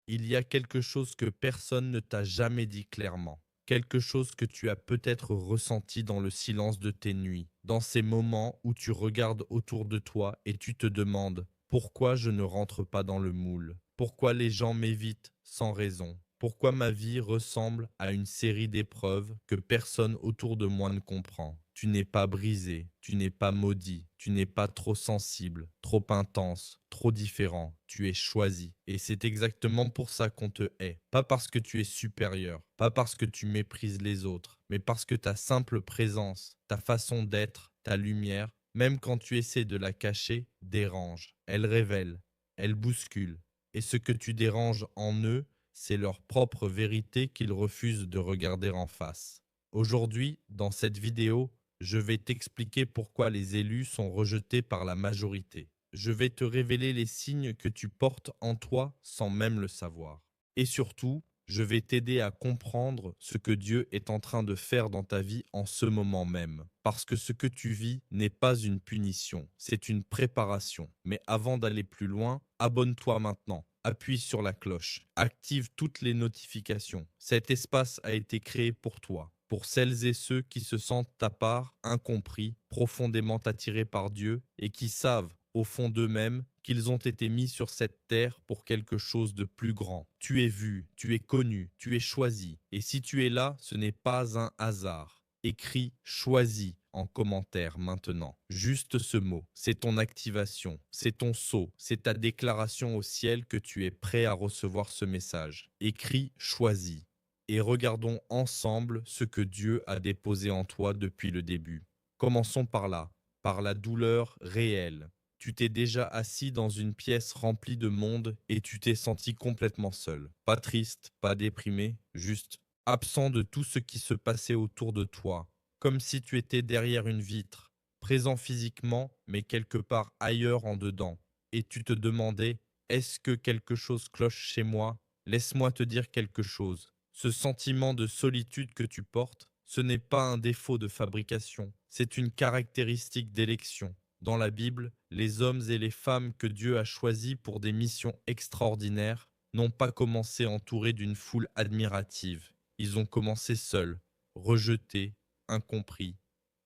Il y a quelque chose que personne ne t'a jamais dit clairement. Quelque chose que tu as peut-être ressenti dans le silence de tes nuits, dans ces moments où tu regardes autour de toi et tu te demandes pourquoi je ne rentre pas dans le moule, pourquoi les gens m'évitent sans raison, pourquoi ma vie ressemble à une série d'épreuves que personne autour de moi ne comprend. Tu n'es pas brisé, tu n'es pas maudit, tu n'es pas trop sensible, trop intense, trop différent. Tu es choisi. Et c'est exactement pour ça qu'on te hait. Pas parce que tu es supérieur, pas parce que tu méprises les autres, mais parce que ta simple présence, ta façon d'être, ta lumière, même quand tu essaies de la cacher, dérange. Elle révèle, elle bouscule. Et ce que tu déranges en eux, c'est leur propre vérité qu'ils refusent de regarder en face. Aujourd'hui, dans cette vidéo, je vais t'expliquer pourquoi les élus sont rejetés par la majorité. Je vais te révéler les signes que tu portes en toi sans même le savoir. Et surtout, je vais t'aider à comprendre ce que Dieu est en train de faire dans ta vie en ce moment même. Parce que ce que tu vis n'est pas une punition, c'est une préparation. Mais avant d'aller plus loin, abonne-toi maintenant. Appuie sur la cloche, active toutes les notifications. Cet espace a été créé pour toi, pour celles et ceux qui se sentent à part, incompris, profondément attirés par Dieu et qui savent, au fond d'eux-mêmes, qu'ils ont été mis sur cette terre pour quelque chose de plus grand. Tu es vu, tu es connu, tu es choisi. Et si tu es là, ce n'est pas un hasard. Écris choisi en commentaire maintenant. Juste ce mot, c'est ton activation, c'est ton saut, c'est ta déclaration au ciel que tu es prêt à recevoir ce message. Écris choisi et regardons ensemble ce que Dieu a déposé en toi depuis le début. Commençons par là, par la douleur réelle. Tu t'es déjà assis dans une pièce remplie de monde et tu t'es senti complètement seul. Pas triste, pas déprimé, juste absent de tout ce qui se passait autour de toi, comme si tu étais derrière une vitre, présent physiquement, mais quelque part ailleurs en dedans. Et tu te demandais, est-ce que quelque chose cloche chez moi? Laisse-moi te dire quelque chose. Ce sentiment de solitude que tu portes, ce n'est pas un défaut de fabrication, c'est une caractéristique d'élection. Dans la Bible, les hommes et les femmes que Dieu a choisis pour des missions extraordinaires n'ont pas commencé entourés d'une foule admirative. Ils ont commencé seuls, rejetés, incompris.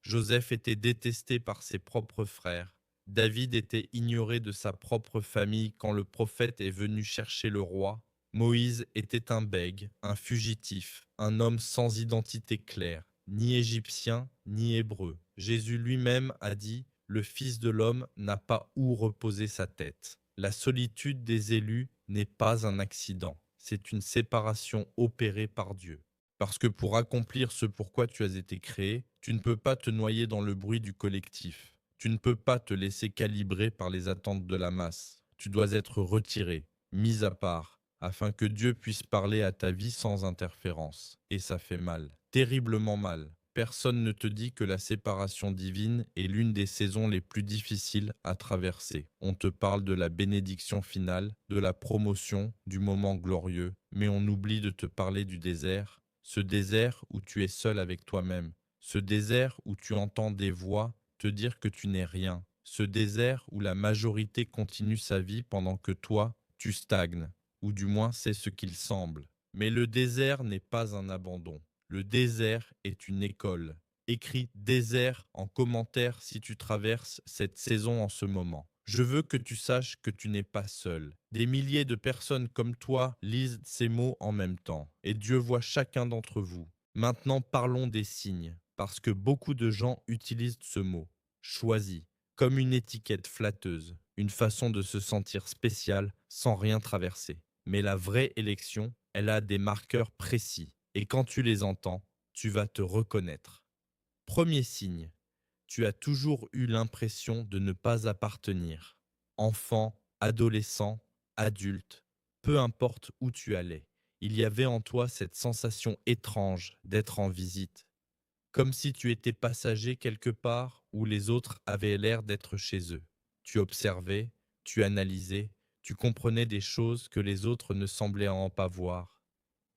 Joseph était détesté par ses propres frères. David était ignoré de sa propre famille quand le prophète est venu chercher le roi. Moïse était un bègue, un fugitif, un homme sans identité claire, ni égyptien, ni hébreu. Jésus lui-même a dit: le Fils de l'homme n'a pas où reposer sa tête. La solitude des élus n'est pas un accident, c'est une séparation opérée par Dieu. Parce que pour accomplir ce pourquoi tu as été créé, tu ne peux pas te noyer dans le bruit du collectif. Tu ne peux pas te laisser calibrer par les attentes de la masse. Tu dois être retiré, mis à part, afin que Dieu puisse parler à ta vie sans interférence. Et ça fait mal, terriblement mal. Personne ne te dit que la séparation divine est l'une des saisons les plus difficiles à traverser. On te parle de la bénédiction finale, de la promotion, du moment glorieux, mais on oublie de te parler du désert, ce désert où tu es seul avec toi-même, ce désert où tu entends des voix te dire que tu n'es rien, ce désert où la majorité continue sa vie pendant que toi, tu stagnes, ou du moins c'est ce qu'il semble. Mais le désert n'est pas un abandon. Le désert est une école. Écris désert en commentaire si tu traverses cette saison en ce moment. Je veux que tu saches que tu n'es pas seul. Des milliers de personnes comme toi lisent ces mots en même temps, et Dieu voit chacun d'entre vous. Maintenant parlons des signes, parce que beaucoup de gens utilisent ce mot, choisi, comme une étiquette flatteuse, une façon de se sentir spécial sans rien traverser. Mais la vraie élection, elle a des marqueurs précis, et quand tu les entends, tu vas te reconnaître. Premier signe, tu as toujours eu l'impression de ne pas appartenir. Enfant, adolescent, adulte, peu importe où tu allais, il y avait en toi cette sensation étrange d'être en visite, comme si tu étais passager quelque part où les autres avaient l'air d'être chez eux. Tu observais, tu analysais, tu comprenais des choses que les autres ne semblaient en pas voir.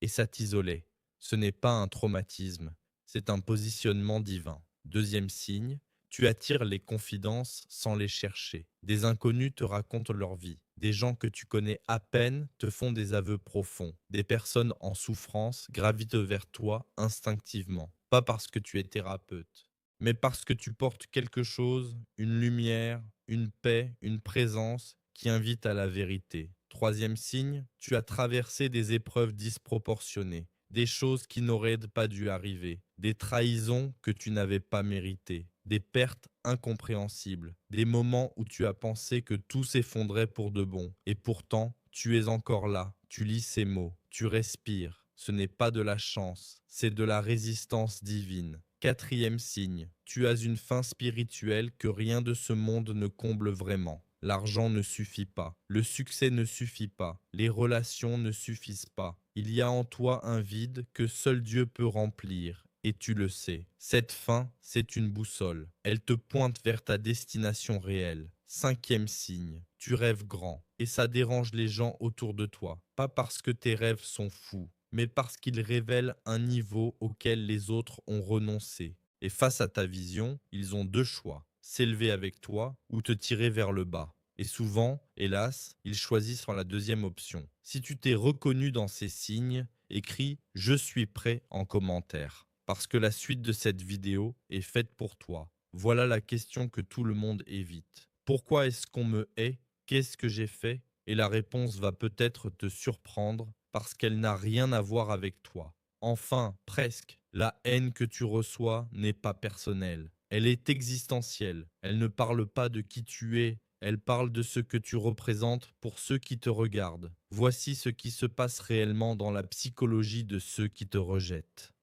Et ça t'isolait. Ce n'est pas un traumatisme, c'est un positionnement divin. Deuxième signe, Tu attires les confidences sans les chercher. Des inconnus te racontent leur vie. Des gens que tu connais à peine te font des aveux profonds. Des personnes en souffrance gravitent vers toi instinctivement. Pas parce que tu es thérapeute, mais parce que tu portes quelque chose, une lumière, une paix, une présence qui invite à la vérité. Troisième signe, tu as traversé des épreuves disproportionnées, des choses qui n'auraient pas dû arriver, des trahisons que tu n'avais pas méritées, des pertes incompréhensibles, des moments où tu as pensé que tout s'effondrait pour de bon, et pourtant tu es encore là, tu lis ces mots, tu respires. Ce n'est pas de la chance, c'est de la résistance divine. Quatrième signe, tu as une faim spirituelle que rien de ce monde ne comble vraiment. L'argent ne suffit pas, le succès ne suffit pas, les relations ne suffisent pas. Il y a en toi un vide que seul Dieu peut remplir, et tu le sais. Cette faim, c'est une boussole. Elle te pointe vers ta destination réelle. Cinquième signe, tu rêves grand, et ça dérange les gens autour de toi. Pas parce que tes rêves sont fous, mais parce qu'ils révèlent un niveau auquel les autres ont renoncé. Et face à ta vision, ils ont deux choix, s'élever avec toi ou te tirer vers le bas. Et souvent, hélas, ils choisissent la deuxième option. Si tu t'es reconnu dans ces signes, écris «Je suis prêt» en commentaire. Parce que la suite de cette vidéo est faite pour toi. Voilà la question que tout le monde évite. Pourquoi est-ce qu'on me hait? Qu'est-ce que j'ai fait? Et la réponse va peut-être te surprendre parce qu'elle n'a rien à voir avec toi. Enfin, presque, la haine que tu reçois n'est pas personnelle. Elle est existentielle. Elle ne parle pas de qui tu es. Elle parle de ce que tu représentes pour ceux qui te regardent. Voici ce qui se passe réellement dans la psychologie de ceux qui te rejettent.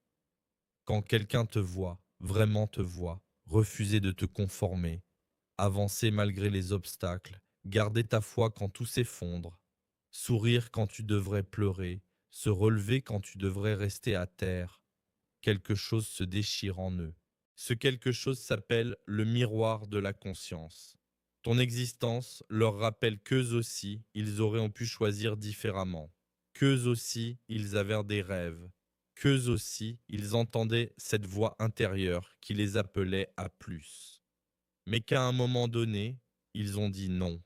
Quand quelqu'un te voit, vraiment te voit, refuser de te conformer, avancer malgré les obstacles, garder ta foi quand tout s'effondre, sourire quand tu devrais pleurer, se relever quand tu devrais rester à terre, quelque chose se déchire en eux. Ce quelque chose s'appelle le miroir de la conscience. Ton existence leur rappelle qu'eux aussi, ils auraient pu choisir différemment, qu'eux aussi, ils avaient des rêves, qu'eux aussi, ils entendaient cette voix intérieure qui les appelait à plus. Mais qu'à un moment donné, ils ont dit non.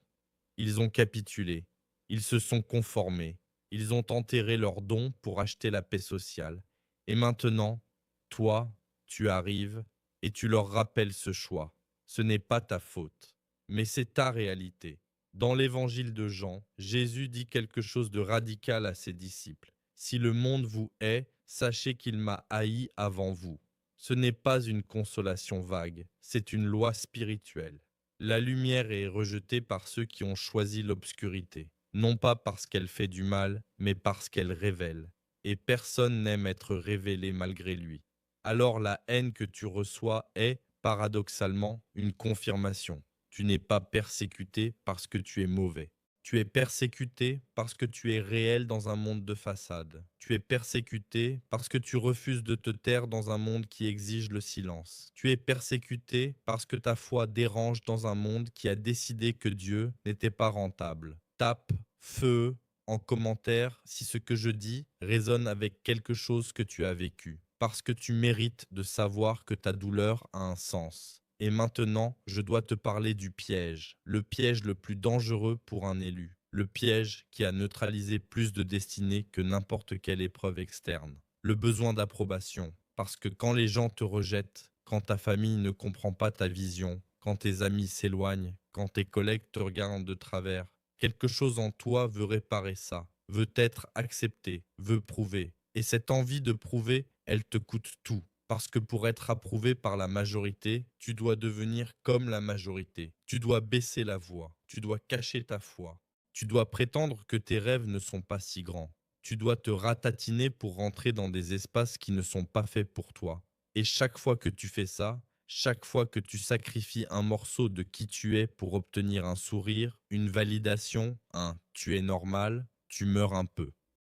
Ils ont capitulé. Ils se sont conformés. Ils ont enterré leurs dons pour acheter la paix sociale. Et maintenant, toi, tu arrives et tu leur rappelles ce choix. Ce n'est pas ta faute, mais c'est ta réalité. Dans l'évangile de Jean, Jésus dit quelque chose de radical à ses disciples. Si le monde vous hait, sachez qu'il m'a haï avant vous. Ce n'est pas une consolation vague, c'est une loi spirituelle. La lumière est rejetée par ceux qui ont choisi l'obscurité, non pas parce qu'elle fait du mal, mais parce qu'elle révèle. Et personne n'aime être révélé malgré lui. Alors la haine que tu reçois est, paradoxalement, une confirmation. Tu n'es pas persécuté parce que tu es mauvais. Tu es persécuté parce que tu es réel dans un monde de façade. Tu es persécuté parce que tu refuses de te taire dans un monde qui exige le silence. Tu es persécuté parce que ta foi dérange dans un monde qui a décidé que Dieu n'était pas rentable. Tape feu en commentaire si ce que je dis résonne avec quelque chose que tu as vécu. Parce que tu mérites de savoir que ta douleur a un sens. Et maintenant, je dois te parler du piège, le piège le plus dangereux pour un élu, le piège qui a neutralisé plus de destinées que n'importe quelle épreuve externe, le besoin d'approbation, parce que quand les gens te rejettent, quand ta famille ne comprend pas ta vision, quand tes amis s'éloignent, quand tes collègues te regardent de travers, quelque chose en toi veut réparer ça, veut être accepté, veut prouver. Et cette envie de prouver, elle te coûte tout. Parce que pour être approuvé par la majorité, tu dois devenir comme la majorité. Tu dois baisser la voix. Tu dois cacher ta foi. Tu dois prétendre que tes rêves ne sont pas si grands. Tu dois te ratatiner pour rentrer dans des espaces qui ne sont pas faits pour toi. Et chaque fois que tu fais ça, chaque fois que tu sacrifies un morceau de qui tu es pour obtenir un sourire, une validation, un tu es normal, tu meurs un peu.